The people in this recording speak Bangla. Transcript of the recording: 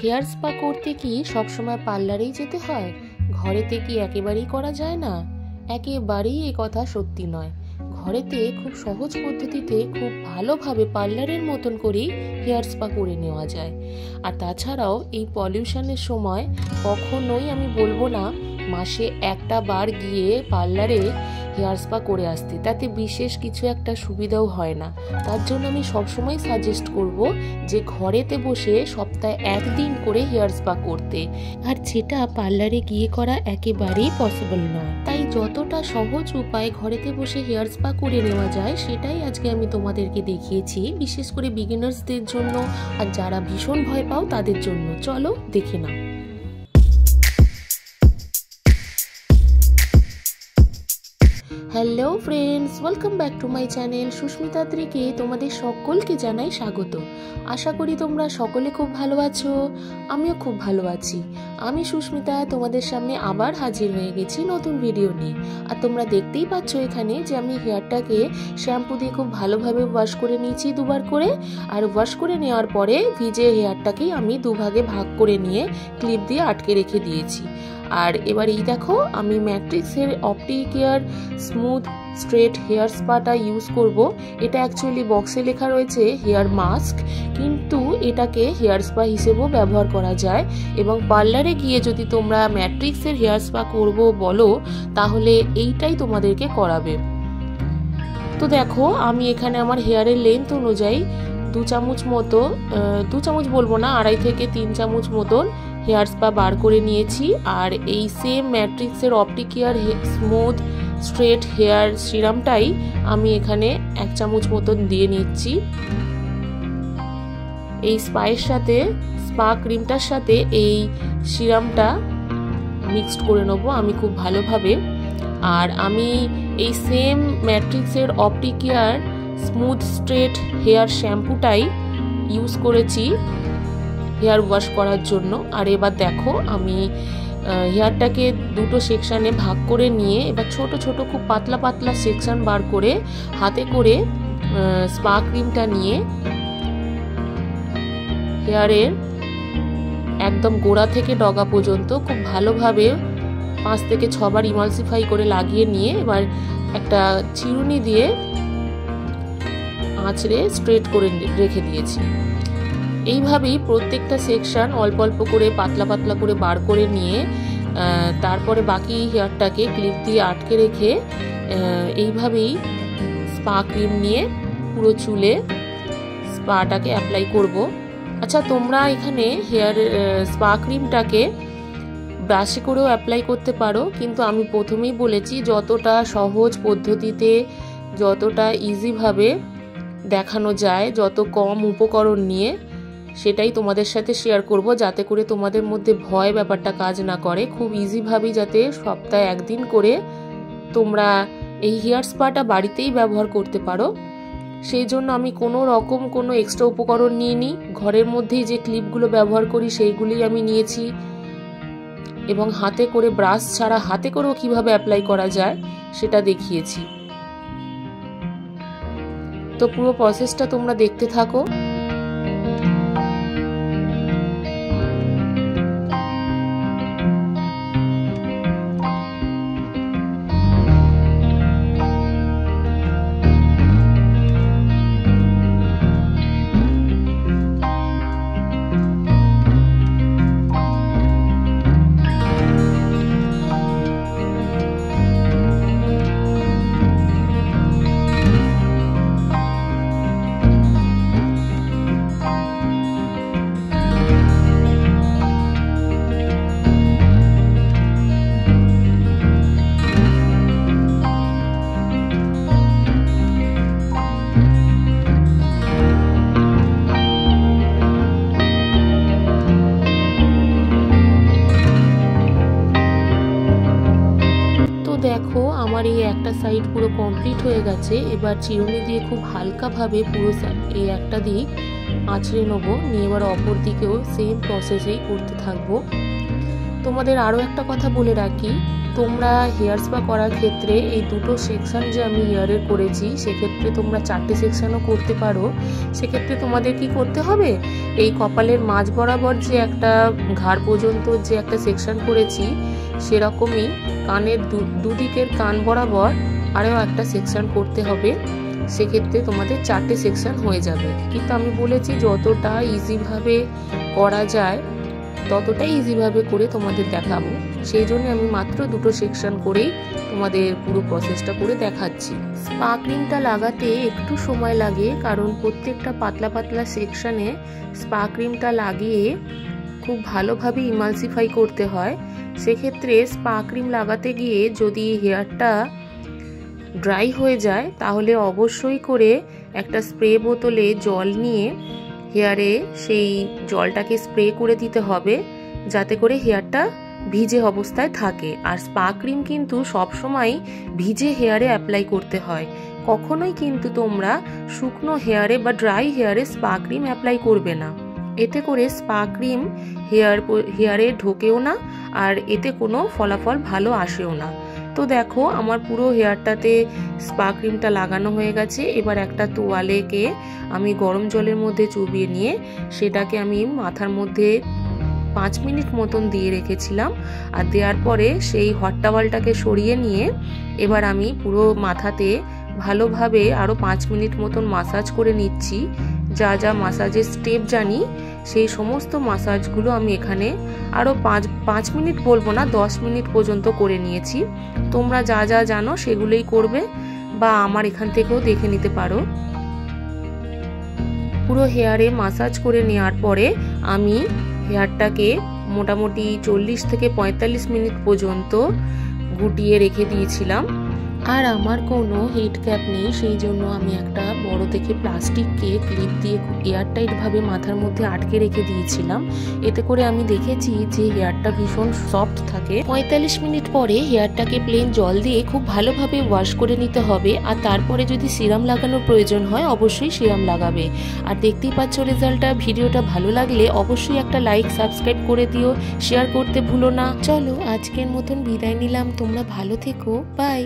হেয়ার স্পা করতে কি সবসময় পার্লারেই যেতে হয়? ঘরেতে কি একেবারেই করা যায় না? একেবারেই এ কথা সত্যি নয়। ঘরেতে খুব সহজ পদ্ধতিতে খুব ভালোভাবে পার্লারের মতন করেই হেয়ার স্পা করে নেওয়া যায়। আর তাছাড়াও এই পলিউশনের সময় কখনোই আমি বলবো না মাসে একটা বার গিয়ে পার্লারে হেয়ার স্পা করে আসতে, তাতে বিশেষ কিছু একটা সুবিধাও হয় না। তার জন্য আমি সবসময় সাজেস্ট করব যে ঘরেতে বসে সপ্তাহে একদিন করে হেয়ার স্পা করতে, আর যেটা পার্লারে গিয়ে করা একেবারেই পসিবল নয়। তাই যতটা সহজ উপায় ঘরেতে বসে হেয়ার স্পা করে নেওয়া যায় সেটাই আজকে আমি তোমাদেরকে দেখিয়েছি, বিশেষ করে বিগিনার্সদের জন্য আর যারা ভীষণ ভয় পাও তাদের জন্য। চলো দেখে নাও। Hello friends, welcome back to my channel Susmita ত্রিকে। তোমাদের সকলকে জানাই স্বাগত। আশা করি তোমরা সকলে খুব ভালো আছো, আমিও খুব ভালো আছি। আমি সুস্মিতা তোমাদের সামনে আবার হাজির হয়ে গেছি নতুন ভিডিও নিয়ে। আর তোমরা দেখতেই পাচ্ছ এখানে যে আমি হেয়ারটাকে শ্যাম্পু দিয়ে খুব ভালোভাবে ওয়াশ করে নিয়েছি দুবার করে। আর ওয়াশ করে নেওয়ার পরে ভিজে হেয়ারটাকেই আমি দুভাগে ভাগ করে নিয়ে ক্লিপ দিয়ে আটকে রেখে দিয়েছি। আর এবার এই দেখো, আমি ম্যাট্রিক্সের অপটিকেয়ার স্মুথ স্ট্রেট হেয়ার স্পাটা ইউজ করব। এটা অ্যাকচুয়ালি বক্সে লেখা রয়েছে হেয়ার মাস্ক, কিন্তু এটাকে হেয়ার স্পা হিসেবেও ব্যবহার করা যায়। এবং পার্লারে গিয়ে যদি তোমরা ম্যাট্রিক্সের হেয়ার স্পা করব বলো, তাহলে এইটাই তোমাদেরকে করাবে। তো দেখো, আমি এখানে আমার হেয়ারের লেন্থ অনুযায়ী 2 চামচ মতো, 2 চামচ বলবো না, 2.5 থেকে 3 চামচ মতন হেয়ার স্পা বার করে নিয়েছি। আর এই সেম ম্যাট্রিক্সের অপটিকেয়ার স্মুথ স্ট্রেট হেয়ার সিরামটাই আমি এখানে 1 চামচ মতন দিয়ে নিচ্ছি। এই স্পায়ের সাথে, স্পা ক্রিমটার সাথে এই সিরামটা মিক্সড করে নেবো আমি খুব ভালোভাবে। আর আমি এই সেম ম্যাট্রিক্সের অপটিকেয়ার স্মুথ স্ট্রেট হেয়ার শ্যাম্পুটাই ইউজ করেছি হেয়ার ওয়াশ করার জন্য। আর এবার দেখো, আমি হেয়ারটাকে দুটো সেকশানে ভাগ করে নিয়ে এবার ছোট ছোট খুব পাতলা পাতলা সেকশান বার করে হাতে করে স্পা ক্রিমটা নিয়ে হেয়ারের একদম গোড়া থেকে ডগা পর্যন্ত খুব ভালোভাবে 5 থেকে 6 বার ইমালসিফাই করে লাগিয়ে নিয়ে এবার একটা চিরুনি দিয়ে আঁচড়ে স্ট্রেট করে রেখে দিয়েছি। এইভাবেই প্রত্যেকটা সেকশন অল্প অল্প করে পাতলা পাতলা করে বার করে নিয়ে তারপরে বাকি হেয়ারটাকে ক্লিপ দিয়ে আটকে রেখে এইভাবেই স্পা ক্রিম নিয়ে পুরো চুলে স্পাটাকে অ্যাপ্লাই করব। আচ্ছা, তোমরা এখানে হেয়ার স্পা ক্রিমটাকে ব্রাশে করেও অ্যাপ্লাই করতে পারো, কিন্তু আমি প্রথমেই বলেছি যতটা সহজ পদ্ধতিতে, যতটা ইজিভাবে দেখানো যায়, যত কম উপকরণ নিয়ে, সেটাই তোমাদের সাথে শেয়ার করব, যাতে করে তোমাদের মধ্যে ভয় ব্যাপারটা কাজ না করে। খুব ইজিভাবেই যাতে সপ্তাহে একদিন করে তোমরা এই হেয়ার স্পাটা বাড়িতেই ব্যবহার করতে পারো, সেই জন্য আমি কোনো রকম কোনো এক্সট্রা উপকরণ নিইনি। ঘরের মধ্যেই যে ক্লিপগুলো ব্যবহার করি সেইগুলোই আমি নিয়েছি, এবং হাতে করে, ব্রাশ ছাড়া হাতে করেও কিভাবে অ্যাপ্লাই করা যায় সেটা দেখিয়েছি। তো পুরো প্রসেসটা তোমরা দেখতে থাকো। দেখো, আমার এই একটা সাইড পুরো কমপ্লিট হয়ে গেছে। এবার চিরুনি দিয়ে খুব হালকাভাবে পুরো এই একটা দিক আঁচড়ে নেবো, নিয়ে এবার অপর দিকেও সেম প্রসেসেই করতে থাকবো। তো তোমাদের আরও একটা কথা বলে রাখি, তোমরা হেয়ার স্পা করার ক্ষেত্রে এই দুটো সেকশন যে আমি হেয়ারের করেছি সেক্ষেত্রে তোমরা 4টে সেকশনও করতে পারো। সেক্ষেত্রে তোমাদের কি করতে হবে, এই কপালের মাঝ বরাবর যে একটা ঘাড় পর্যন্ত যে একটা সেকশন করেছি সেরকমই কানের দুদিকের কান বরাবর আরও একটা সেকশন করতে হবে। সেক্ষেত্রে তোমাদের 4টে সেকশন হয়ে যাবে। কিন্তু আমি বলেছি যতটা ইজিভাবে করা যায় ততটাই ইজিভাবে করে তোমাদের দেখাবো, সেই জন্য আমি মাত্র 2টো সেকশন করেই তোমাদের পুরো প্রসেসটা করে দেখাচ্ছি। স্পা ক্রিমটা লাগাতে একটু সময় লাগে, কারণ প্রত্যেকটা পাতলা পাতলা সেকশনে স্পা ক্রিমটা লাগিয়ে খুব ভালোভাবে ইমালসিফাই করতে হয়। সেক্ষেত্রে স্পা ক্রিম লাগাতে গিয়ে যদি হেয়ারটা ড্রাই হয়ে যায় তাহলে অবশ্যই করে একটা স্প্রে বোতলে জল নিয়ে হেয়ারে সেই জলটাকে স্প্রে করে দিতে হবে, যাতে করে হেয়ারটা ভিজে অবস্থায় থাকে। আর স্পা ক্রিম কিন্তু সবসময় ভিজে হেয়ারে অ্যাপ্লাই করতে হয়, কখনোই কিন্তু তোমরা শুকনো হেয়ারে বা ড্রাই হেয়ারে স্পা ক্রিম অ্যাপ্লাই করবে না। এতে করে স্পা ক্রিম হেয়ারে ঢোকেও না, আর এতে কোনো ফলাফল ভালো আসেও না। তো দেখো আমার পুরো হেয়ারটাতে স্পা ক্রিমটা লাগানো হয়ে গেছে। এবার একটা তোয়ালেকে আমি গরম জলের মধ্যে চুবিয়ে নিয়ে সেটাকে আমি মাথার মধ্যে 5 মিনিট মতন দিয়ে রেখেছিলাম। আর দেওয়ার পরে সেই হট টাওয়ালটাকে সরিয়ে নিয়ে এবার আমি পুরো মাথাতে ভালোভাবে আরও 5 মিনিট মতন মাসাজ করে নিচ্ছি। যা যা মাসাজের স্টেপ জানি সেই সমস্ত মাসাজগুলো আমি এখানে আরও 5 মিনিট বলবো না, 10 মিনিট পর্যন্ত করে নিয়েছি। তোমরা যা যা জানো সেগুলোই করবে, বা আমার এখান থেকেও দেখে নিতে পারো। পুরো হেয়ারে মাসাজ করে নেওয়ার পরে আমি হেয়ারটাকে মোটামুটি 40 থেকে 45 মিনিট পর্যন্ত গুটিয়ে রেখে দিয়েছিলাম। আর আমার কোনো হিট ক্যাপ নেই, সেই জন্য আমি একটা বড় থেকে প্লাস্টিককে ক্লিপ দিয়ে এয়ারটাইটভাবে মাথার মধ্যে আটকে রেখে দিয়েছিলাম। এতে করে আমি দেখেছি যে হেয়ারটা ভীষণ সফট থাকে। 45 মিনিট পরে হেয়ারটাকে প্লেন জল দিয়ে খুব ভালোভাবে ওয়াশ করে নিতে হবে। আর তারপরে যদি সিরাম লাগানোর প্রয়োজন হয় অবশ্যই সিরাম লাগাবে। আর দেখতেই পাচ্ছ রেজাল্টটা। ভিডিওটা ভালো লাগলে অবশ্যই একটা লাইক সাবস্ক্রাইব করে দিও, শেয়ার করতে ভুলো না। চলো আজকের মতন বিদায় নিলাম, তোমরা ভালো থেকো, বাই।